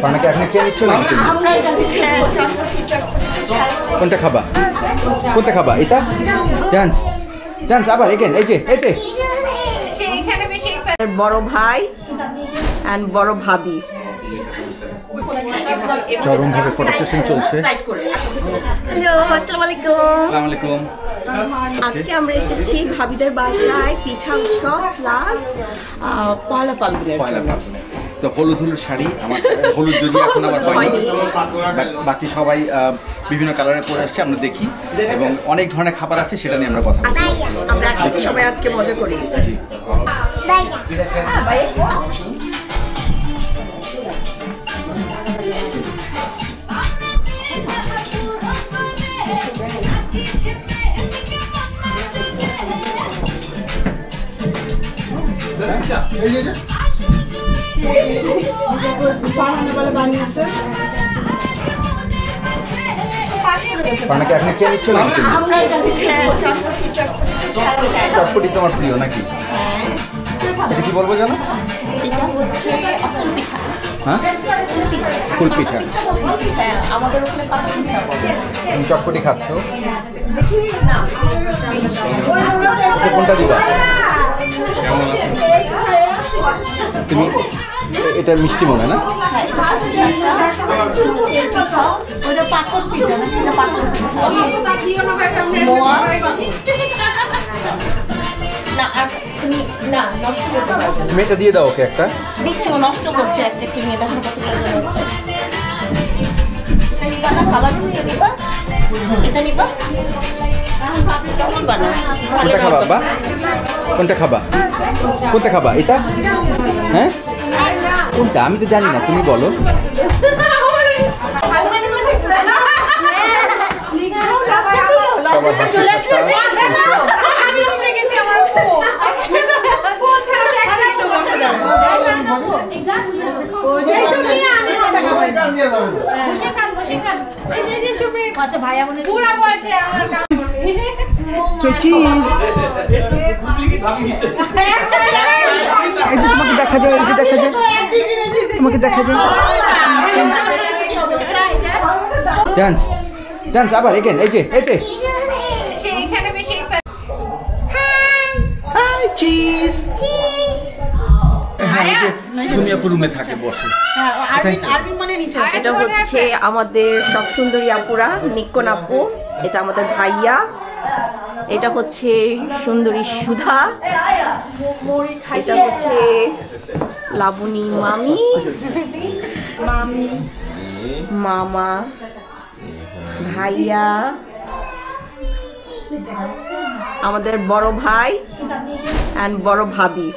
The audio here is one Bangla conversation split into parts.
পানাকে আপনি খেয়ে নিচ্ছ না? কোনটা খাবা? কোনটা খাবা? এটা ডান্স ডান্স আবার এগেন এই যে এতে বড় ভাই এন্ড বড় ভাবি চরমভাবে ফটো সেশন চলছে। হ্যালো, আসসালামু আলাইকুম। আসসালামু আলাইকুম। আজকে আমরা এসেছি ভাবিদের বাসায় পিঠা উৎসব প্লাস পয়লা ফাল্গুনের জন্য। তো হলুদ হলুদ শাড়ি, আমার হলুদ যদি এখন আমার হয়নি, বাকি সবাই বিভিন্ন কালারে পরে আসছে, আমরা দেখি এবং অনেক ধরনের খাবার আছে, সেটা নিয়ে আমরা কথা বলছি। আমরা একসাথে সবাই আজকে মজা করি। জি পানাকে আপনি খেয়ে নিচ্ছ না? চটপটি তোমার প্রিয় নাকি? এটা কি বলবো জানো? এটা হচ্ছে ফুল পিঠা। হ্যাঁ, ফুল পিঠা। আমাদের ওখানে পাকা পিঠা বলে। তুমি চটপটি খাচ্ছ, কোনটা দিবা? তুমি এটা মিষ্টি মনে না? তুমি এটা দিয়ে দাও ওকে একটা। দিচ্ছি, ও নষ্ট করছে একটা একটা নিয়ে। দেখো এটা নিবা না? কালার এটা নিবা, এটা নিবা, এটা নিবা না? কোনটা খাবা বা? কোনটা খাবা? কোনটা খাবা? এটা? হ্যাঁ, কোনটা আমি তো জানি না, তুমি বলো। তোমাকে দেখা যায়, এই যে দেখা যায়, তোমাকে দেখা যায়। ডান্স ডান্স আবার এগেন এই যে এতে। High cheese. সুমিয়াপুর রুমে থাকে বসে। এটা হচ্ছে আমাদের সব সুন্দরী আপুরা, নিক্কন আপু, এটা আমাদের ভাইয়া, এটা হচ্ছে সুন্দরী সুধা, এটা হচ্ছে লাবণী মামি, মামা, ভাইয়া, আমাদের বড় ভাই এন্ড বড় ভাবি।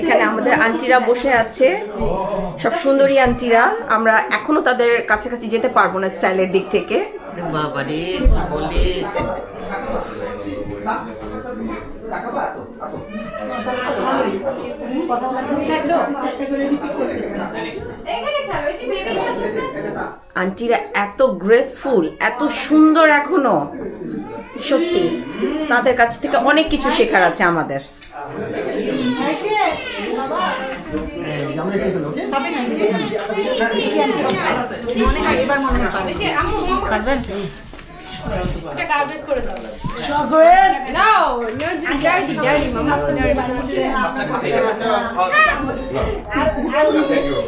এখানে আমাদের আন্টিরা বসে আছে, সব সুন্দরী আন্টিরা। আমরা এখনো তাদের কাছাকাছি যেতে পারবো না স্টাইলের দিক থেকে। আন্টিরা এত গ্রেসফুল, এত সুন্দর, এখনো সত্যি তাদের কাছ থেকে অনেক কিছু শেখার আছে আমাদের।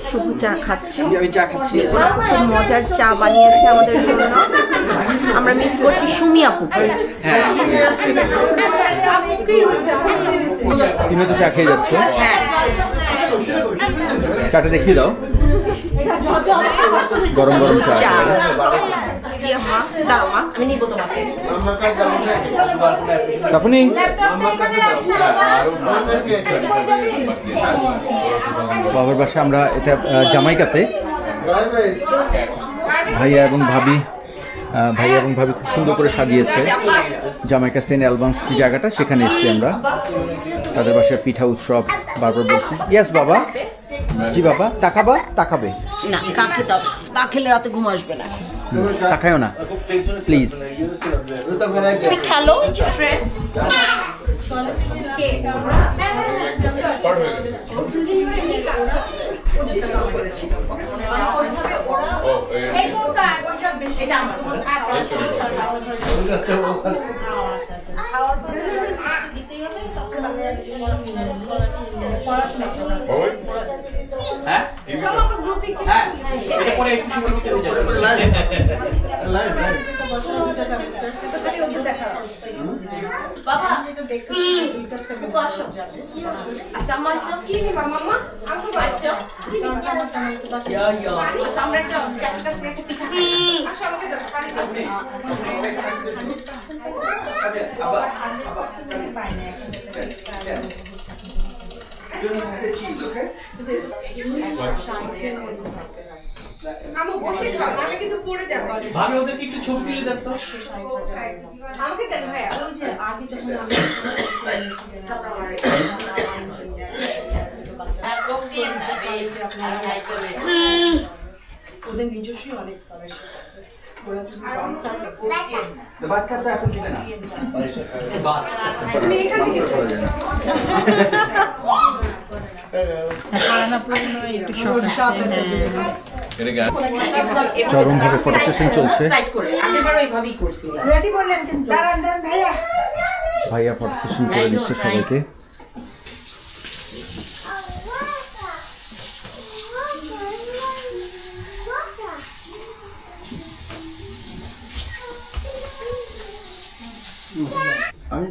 শুধু চা খাচ্ছি, আমি চা খাচ্ছি। মজার চা বানিয়েছে আমাদের জন্য। আমরা মিস করছি সুমি আপুকে। তুমি তো চা খেয়ে যাচ্ছ, চাটা দেখিয়ে দাও। গরম গরম চা। জি আম্মা, দাও মা, আমি নিব তোমাকে। আপনি বাবার বাসা, আমরা এটা জামাইকাতে। ভাইয়া এবং ভাবি খুব সুন্দর করে সাজিয়েছে। জামাইকা সেন্ট অ্যালবান্স যে জায়গাটা, সেখানে এসছি আমরা। তাদের বাসায় পিঠা উৎসব বারবার বলছি। ইয়েস বাবা। জি বাবা, তাকাবা? তাকাবে না, কাকে দাও, তা খেলে রাতে ঘুম আসবে না। তাকায়ও না প্লিজ। তুমি খেলো। ভাবি ওদেরকে একটু ছবি তুলে দেন তো। আমাকে দেন ভাইয়া। ওদের নিজস্বই অনেক স্কলারশিপ আছে। ওরা যদি বাচ্চাটা এখন দিবে না। তুমি এখান থেকে চরমভাবে ফটো সেশন চলছে। ভাইয়া ফটো সেশন করে দিচ্ছে সবাইকে। আমি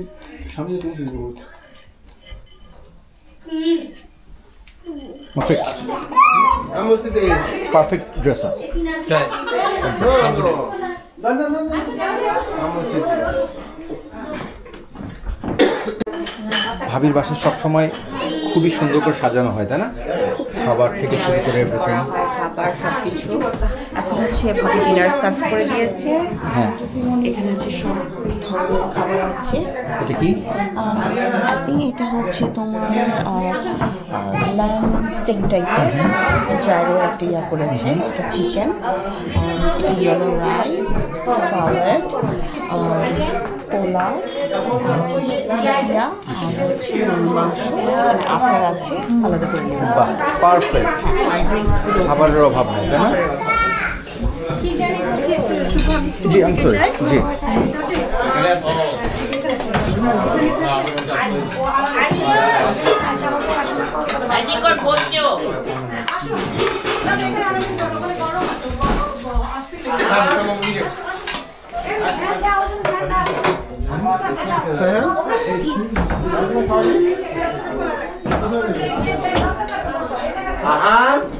সামনে পারফেক্ট ড্রেস আপ। ভাবির বাসা সবসময় খুবই সুন্দর করে সাজানো হয়, তাই না? খাবার থেকে শুরু করে এভরিথিং, খাবার সবকিছু। এখন হচ্ছে ভাবি ডিনার সার্ভ করে দিয়েছে। হ্যাঁ, এখানে হচ্ছে সব ধরনের খাবার আছে। এটা কি? আই থিঙ্ক এটা হচ্ছে তোমার ল্যাম্ব স্টেক টাইপের ড্রাইরোর একটা ইয়া করেছে। এটা চিকেন, এটা ইয়েলো রাইস, সালাড, পোলাও, টিকিয়া, আর হচ্ছে মাংস, মানে আচার আছে আলাদা করে নিয়ে। বাহ, পারফেক্ট। খাবারের অভাব নেই, তাই না? জি, আমি সরি। জি, Aha.